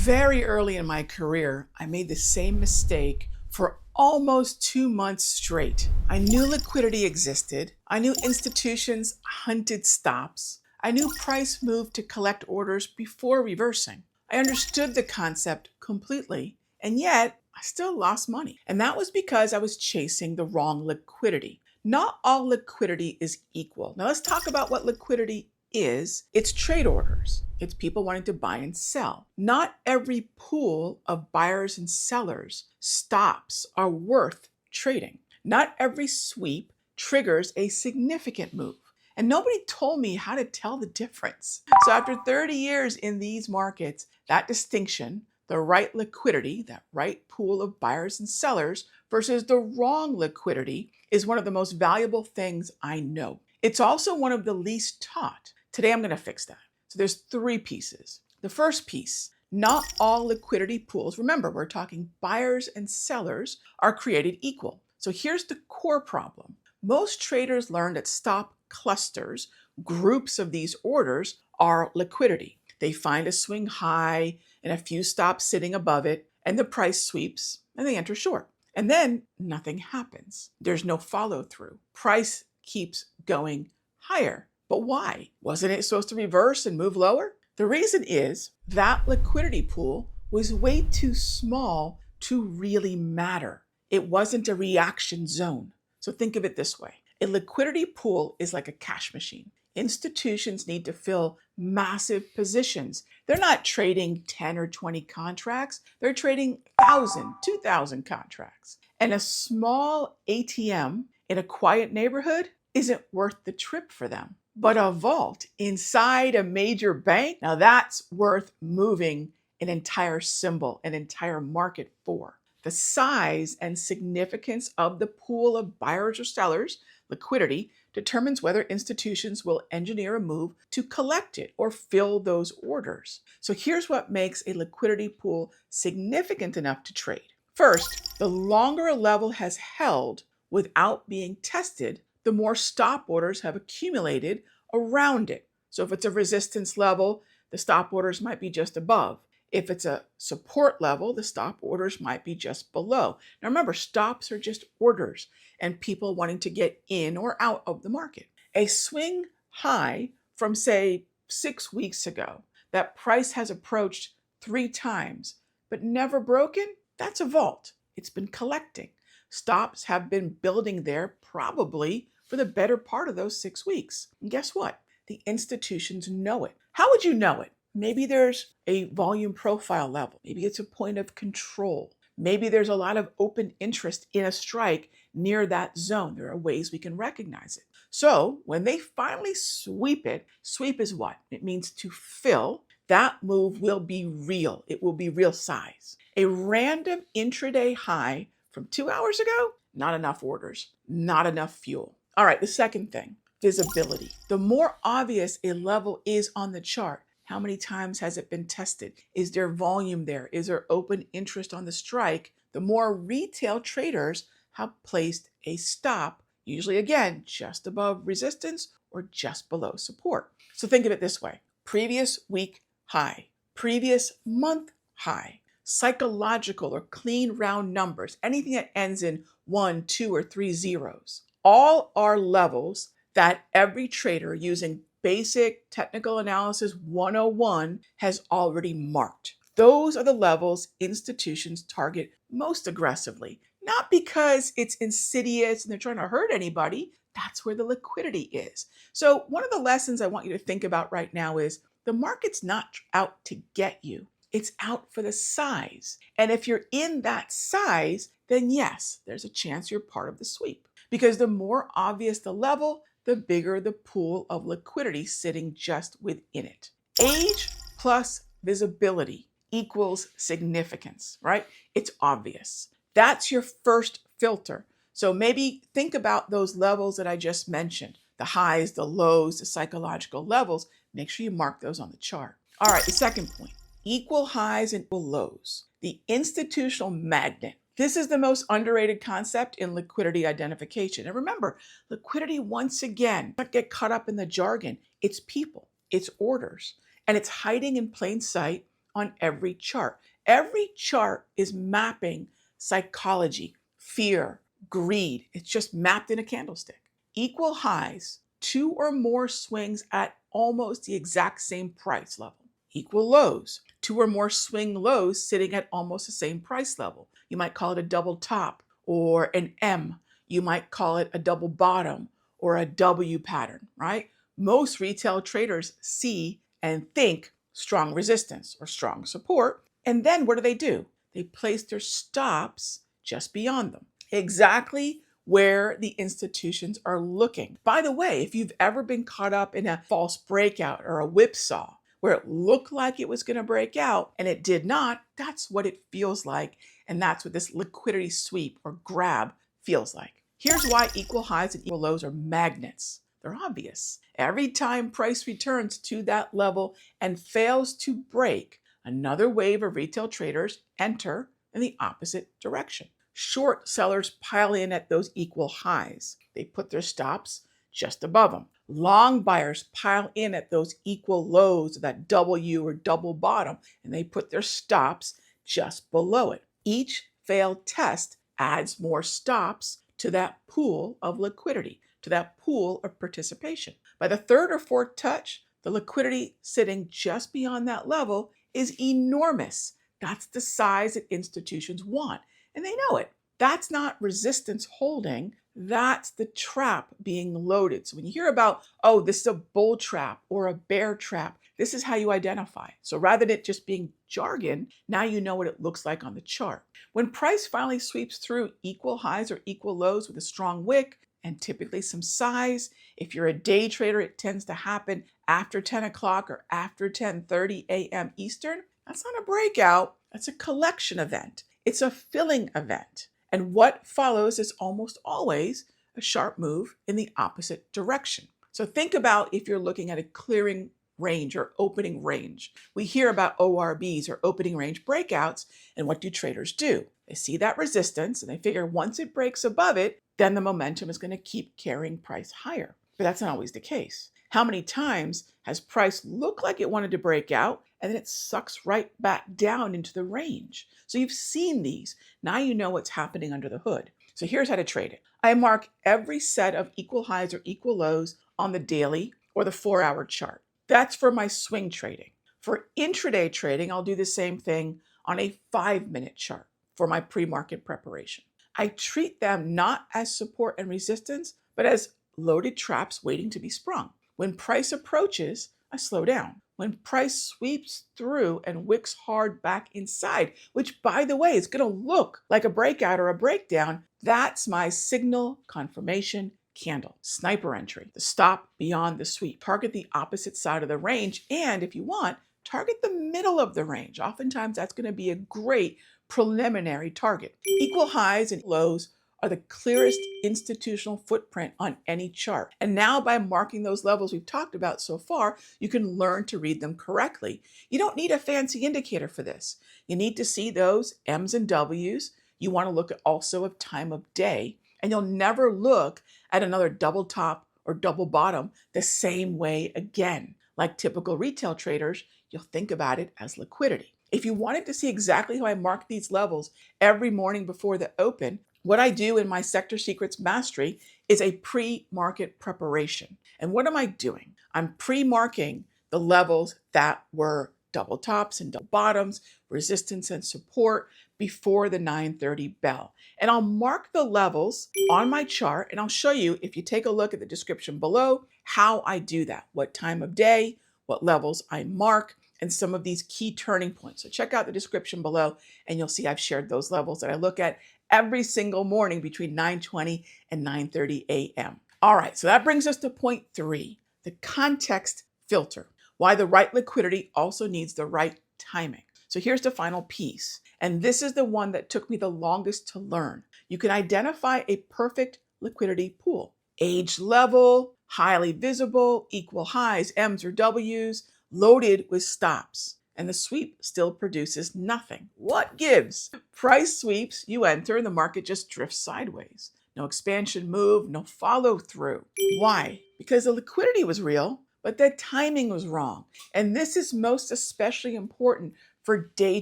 Very early in my career, I made the same mistake for almost 2 months straight. I knew liquidity existed. I knew institutions hunted stops. I knew price moved to collect orders before reversing. I understood the concept completely, and yet I still lost money. And that was because I was chasing the wrong liquidity. Not all liquidity is equal. Now let's talk about what liquidity is. It's trade orders. It's people wanting to buy and sell. Not every pool of buyers and sellers stops are worth trading. Not every sweep triggers a significant move. And nobody told me how to tell the difference. So after 30 years in these markets, that distinction, the right liquidity, that right pool of buyers and sellers versus the wrong liquidity, is one of the most valuable things I know. It's also one of the least taught. Today I'm going to fix that. So there's 3 pieces. The first piece, not all liquidity pools, remember we're talking buyers and sellers, are created equal. So here's the core problem. Most traders learn that stop clusters, groups of these orders, are liquidity. They find a swing high and a few stops sitting above it, and the price sweeps and they enter short. And then nothing happens. There's no follow through. Price keeps going higher. But why? Wasn't it supposed to reverse and move lower? The reason is that liquidity pool was way too small to really matter. It wasn't a reaction zone. So think of it this way. A liquidity pool is like a cash machine. Institutions need to fill massive positions. They're not trading 10 or 20 contracts. They're trading 1,000, 2,000 contracts. And a small ATM in a quiet neighborhood isn't worth the trip for them. But a vault inside a major bank, now that's worth moving an entire symbol, an entire market for. The size and significance of the pool of buyers or sellers, liquidity, determines whether institutions will engineer a move to collect it or fill those orders. So here's what makes a liquidity pool significant enough to trade. First, the longer a level has held without being tested, the more stop orders have accumulated around it. So if it's a resistance level, the stop orders might be just above. If it's a support level, the stop orders might be just below. Now remember, stops are just orders and people wanting to get in or out of the market. A swing high from, say, 6 weeks ago that price has approached 3 times but never broken, that's a vault. It's been collecting. Stops have been building there probably for the better part of those 6 weeks. And guess what? The institutions know it. How would you know it? Maybe there's a volume profile level. Maybe it's a point of control. Maybe there's a lot of open interest in a strike near that zone. There are ways we can recognize it. So when they finally sweep it, sweep is what? It means to fill. That move will be real. It will be real size. A random intraday high from 2 hours ago, not enough orders, not enough fuel. All right, the second thing, visibility. The more obvious a level is on the chart, how many times has it been tested? Is there volume there? Is there open interest on the strike? The more retail traders have placed a stop, usually again, just above resistance or just below support. So think of it this way. Previous week high, previous month high, psychological or clean round numbers, anything that ends in 1, 2, or 3 zeros. All are levels that every trader using basic technical analysis 101 has already marked. Those are the levels institutions target most aggressively, not because it's insidious and they're trying to hurt anybody. That's where the liquidity is. So one of the lessons I want you to think about right now is the market's not out to get you. It's out for the size. And if you're in that size, then yes, there's a chance you're part of the sweep. Because the more obvious the level, the bigger the pool of liquidity sitting just within it. Age plus visibility equals significance, right? It's obvious. That's your first filter. So maybe think about those levels that I just mentioned, the highs, the lows, the psychological levels. Make sure you mark those on the chart. All right, the second point, equal highs and equal lows. The institutional magnet. This is the most underrated concept in liquidity identification. And remember, liquidity, once again, don't get caught up in the jargon. It's people, it's orders, and it's hiding in plain sight on every chart. Every chart is mapping psychology, fear, greed. It's just mapped in a candlestick. Equal highs, two or more swings at almost the exact same price level. Equal lows, two or more swing lows sitting at almost the same price level. You might call it a double top or an M. You might call it a double bottom or a W pattern, right? Most retail traders see and think strong resistance or strong support. And then what do? They place their stops just beyond them, exactly where the institutions are looking. By the way, if you've ever been caught up in a false breakout or a whipsaw where it looked like it was going to break out and it did not, that's what it feels like. And that's what this liquidity sweep or grab feels like. Here's why equal highs and equal lows are magnets. They're obvious. Every time price returns to that level and fails to break, another wave of retail traders enter in the opposite direction. Short sellers pile in at those equal highs. They put their stops just above them. Long buyers pile in at those equal lows of that W or double bottom, and they put their stops just below it. Each failed test adds more stops to that pool of liquidity, to that pool of participation. By the third or fourth touch, the liquidity sitting just beyond that level is enormous. That's the size that institutions want, and they know it. That's not resistance holding. That's the trap being loaded. So when you hear about, oh, this is a bull trap or a bear trap, this is how you identify. So rather than it just being jargon, now you know what it looks like on the chart. When price finally sweeps through equal highs or equal lows with a strong wick and typically some size, if you're a day trader, it tends to happen after 10 o'clock or after 10:30 a.m. Eastern. That's not a breakout. That's a collection event. It's a filling event. And what follows is almost always a sharp move in the opposite direction. So think about if you're looking at a clearing range or opening range. We hear about ORBs or opening range breakouts, and what do traders do? They see that resistance and they figure once it breaks above it, then the momentum is going to keep carrying price higher. But that's not always the case. How many times has price looked like it wanted to break out and then it sucks right back down into the range? So you've seen these. Now you know what's happening under the hood. So here's how to trade it. I mark every set of equal highs or equal lows on the daily or the 4-hour chart. That's for my swing trading. For intraday trading, I'll do the same thing on a 5-minute chart for my pre-market preparation. I treat them not as support and resistance, but as loaded traps waiting to be sprung. When price approaches, I slow down. When price sweeps through and wicks hard back inside, which by the way is going to look like a breakout or a breakdown, that's my signal confirmation candle. Sniper entry, the stop beyond the sweep. Target the opposite side of the range, and if you want, target the middle of the range. Oftentimes that's going to be a great preliminary target. Equal highs and lows are the clearest institutional footprint on any chart. And now by marking those levels we've talked about so far, you can learn to read them correctly. You don't need a fancy indicator for this. You need to see those M's and W's. You want to look at also at time of day, and you'll never look at another double top or double bottom the same way again. Like typical retail traders, you'll think about it as liquidity. If you wanted to see exactly how I mark these levels every morning before the open, what I do in my Sector Secrets Mastery is a pre-market preparation. And what am I doing? I'm pre-marking the levels that were double tops and double bottoms, resistance and support before the 9:30 bell. And I'll mark the levels on my chart, and I'll show you, if you take a look at the description below, how I do that, what time of day, what levels I mark, and some of these key turning points. So check out the description below, and you'll see I've shared those levels that I look at every single morning between 9:20 and 9:30 a.m. All right, so that brings us to point 3, the context filter. Why the right liquidity also needs the right timing. So here's the final piece, and this is the one that took me the longest to learn. You can identify a perfect liquidity pool. Age level, highly visible, equal highs, M's or W's, loaded with stops. And the sweep still produces nothing. What gives? Price sweeps, you enter, and the market just drifts sideways. No expansion move, no follow through. Why? Because the liquidity was real, but the timing was wrong. And this is most especially important for day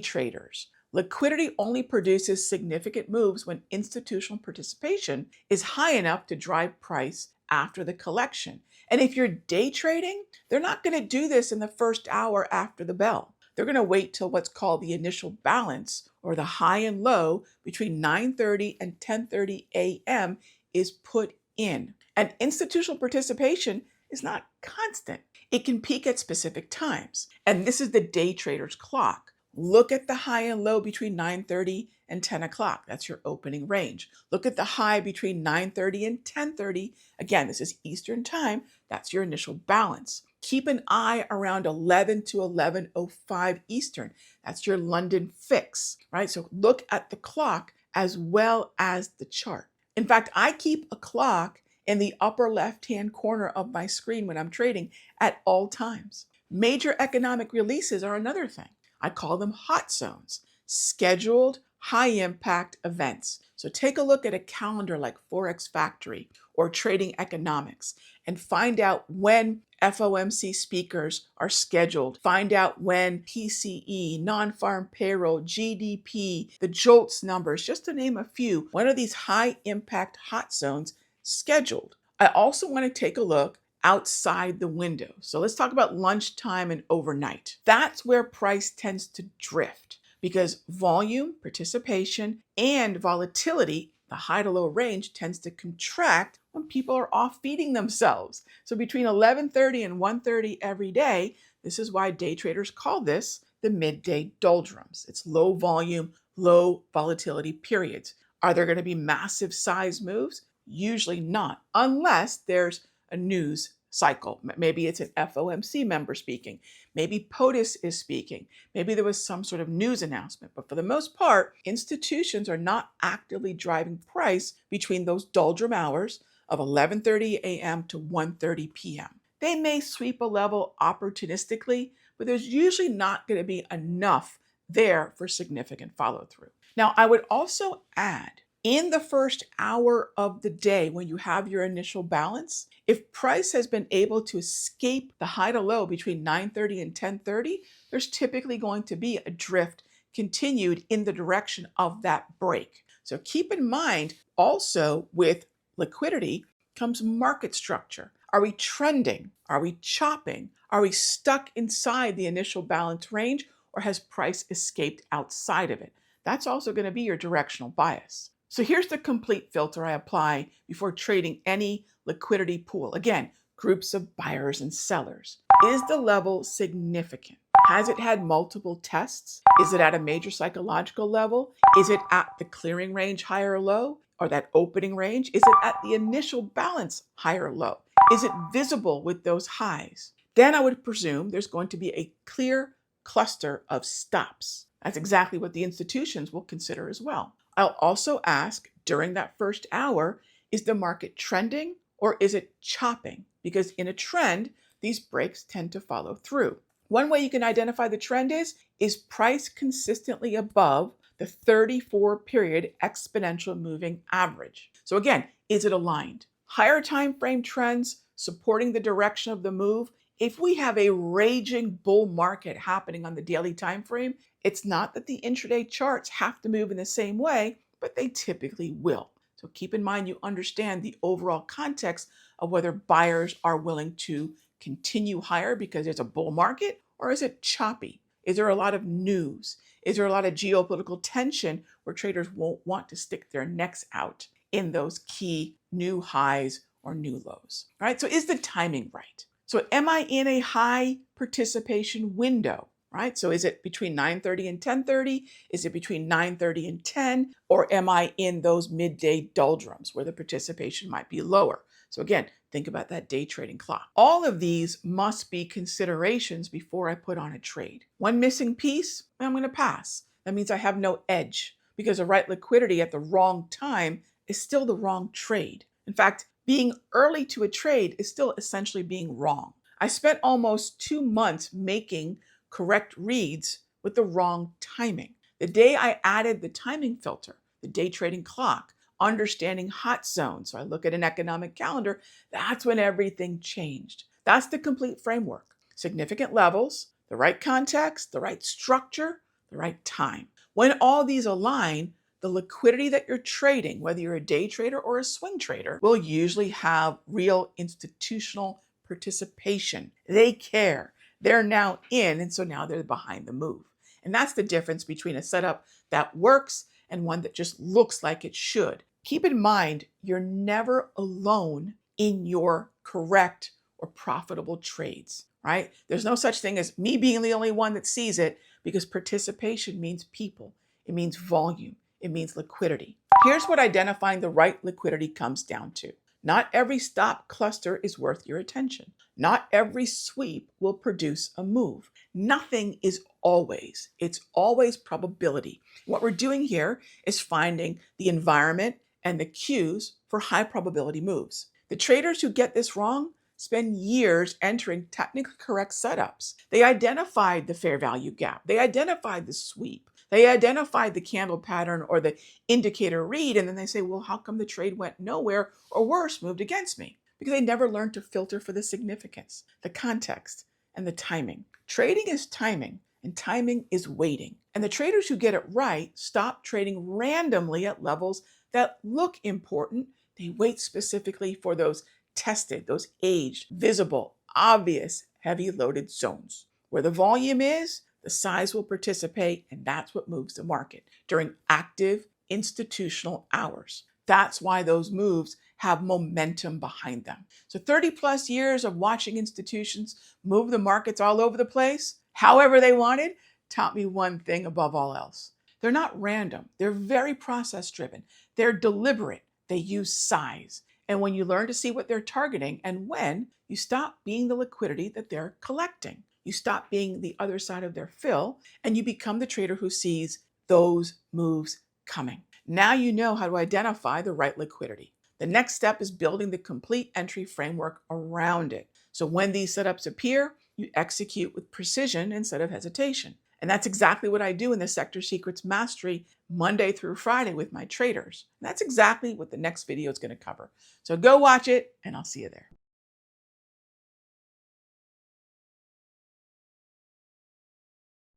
traders. Liquidity only produces significant moves when institutional participation is high enough to drive price after the collection. And if you're day trading, they're not going to do this in the first hour after the bell. They're going to wait till what's called the initial balance, or the high and low between 9:30 and 10:30 a.m. is put in. And institutional participation is not constant. It can peak at specific times. And this is the day trader's clock. Look at the high and low between 9:30 and 10 o'clock. That's your opening range. Look at the high between 9:30 and 10:30. Again, this is Eastern time. That's your initial balance. Keep an eye around 11 to 11:05 Eastern. That's your London fix, right? So look at the clock as well as the chart. In fact, I keep a clock in the upper left-hand corner of my screen when I'm trading at all times. Major economic releases are another thing. I call them hot zones, scheduled high-impact events. So take a look at a calendar like Forex Factory or Trading Economics and find out when FOMC speakers are scheduled. Find out when PCE, non-farm payroll, GDP, the JOLTS numbers, just to name a few. When are these high-impact hot zones scheduled? I also want to take a look outside the window. So let's talk about lunchtime and overnight. That's where price tends to drift because volume, participation, and volatility, the high to low range, tends to contract when people are off feeding themselves. So between 11:30 and 1:30 every day, this is why day traders call this the midday doldrums. It's low volume, low volatility periods. Are there going to be massive size moves? Usually not, unless there's a news cycle. Maybe it's an FOMC member speaking. Maybe POTUS is speaking. Maybe there was some sort of news announcement. But for the most part, institutions are not actively driving price between those doldrum hours of 11:30 a.m. to 1:30 p.m. They may sweep a level opportunistically, but there's usually not going to be enough there for significant follow through. Now, I would also add, in the first hour of the day, when you have your initial balance, if price has been able to escape the high to low between 9:30 and 10:30, there's typically going to be a drift continued in the direction of that break. So keep in mind also with liquidity comes market structure. Are we trending? Are we chopping? Are we stuck inside the initial balance range, or has price escaped outside of it? That's also going to be your directional bias. So here's the complete filter I apply before trading any liquidity pool. Again, groups of buyers and sellers. Is the level significant? Has it had multiple tests? Is it at a major psychological level? Is it at the clearing range high or low? Or that opening range? Is it at the initial balance high or low? Is it visible with those highs? Then I would presume there's going to be a clear cluster of stops. That's exactly what the institutions will consider as well. I'll also ask during that first hour, is the market trending or is it chopping? Because in a trend, these breaks tend to follow through. One way you can identify the trend is price consistently above the 34 period exponential moving average. So again, is it aligned? Higher time frame trends supporting the direction of the move. If we have a raging bull market happening on the daily time frame, it's not that the intraday charts have to move in the same way, but they typically will. So keep in mind you understand the overall context of whether buyers are willing to continue higher because there's a bull market, or is it choppy? Is there a lot of news? Is there a lot of geopolitical tension where traders won't want to stick their necks out in those key new highs or new lows? All right, so is the timing right? So am I in a high participation window, right? So is it between 9:30 and 10:30? Is it between 9:30 and 10? Or am I in those midday doldrums where the participation might be lower? So again, think about that day trading clock. All of these must be considerations before I put on a trade. One missing piece, I'm going to pass. That means I have no edge because the right liquidity at the wrong time is still the wrong trade. In fact, being early to a trade is still essentially being wrong. I spent almost 2 months making correct reads with the wrong timing. The day I added the timing filter, the day trading clock, understanding hot zones, so I look at an economic calendar, that's when everything changed. That's the complete framework. Significant levels, the right context, the right structure, the right time. When all these align, the liquidity that you're trading, whether you're a day trader or a swing trader, will usually have real institutional participation. They care. They're now in, and so now they're behind the move. And that's the difference between a setup that works and one that just looks like it should. Keep in mind, you're never alone in your correct or profitable trades, right? There's no such thing as me being the only one that sees it, because participation means people. It means volume. It means liquidity. Here's what identifying the right liquidity comes down to. Not every stop cluster is worth your attention. Not every sweep will produce a move. Nothing is always. It's always probability. What we're doing here is finding the environment and the cues for high probability moves. The traders who get this wrong spend years entering technically correct setups. They identified the fair value gap. They identified the sweep. They identified the candle pattern or the indicator read, and then they say, well, how come the trade went nowhere, or worse, moved against me? Because they never learned to filter for the significance, the context, and the timing. Trading is timing, and timing is waiting. And the traders who get it right stop trading randomly at levels that look important. They wait specifically for those tested, those aged, visible, obvious, heavy loaded zones. Where the volume is, the size will participate, and that's what moves the market during active institutional hours. That's why those moves have momentum behind them. So 30 plus years of watching institutions move the markets all over the place, however they wanted, taught me one thing above all else. They're not random. They're very process driven. They're deliberate. They use size. And when you learn to see what they're targeting and when, you stop being the liquidity that they're collecting. You stop being the other side of their fill, and you become the trader who sees those moves coming. Now you know how to identify the right liquidity. The next step is building the complete entry framework around it. So when these setups appear, you execute with precision instead of hesitation. And that's exactly what I do in the Sector Secrets Mastery Monday through Friday with my traders. And that's exactly what the next video is going to cover. So go watch it, and I'll see you there.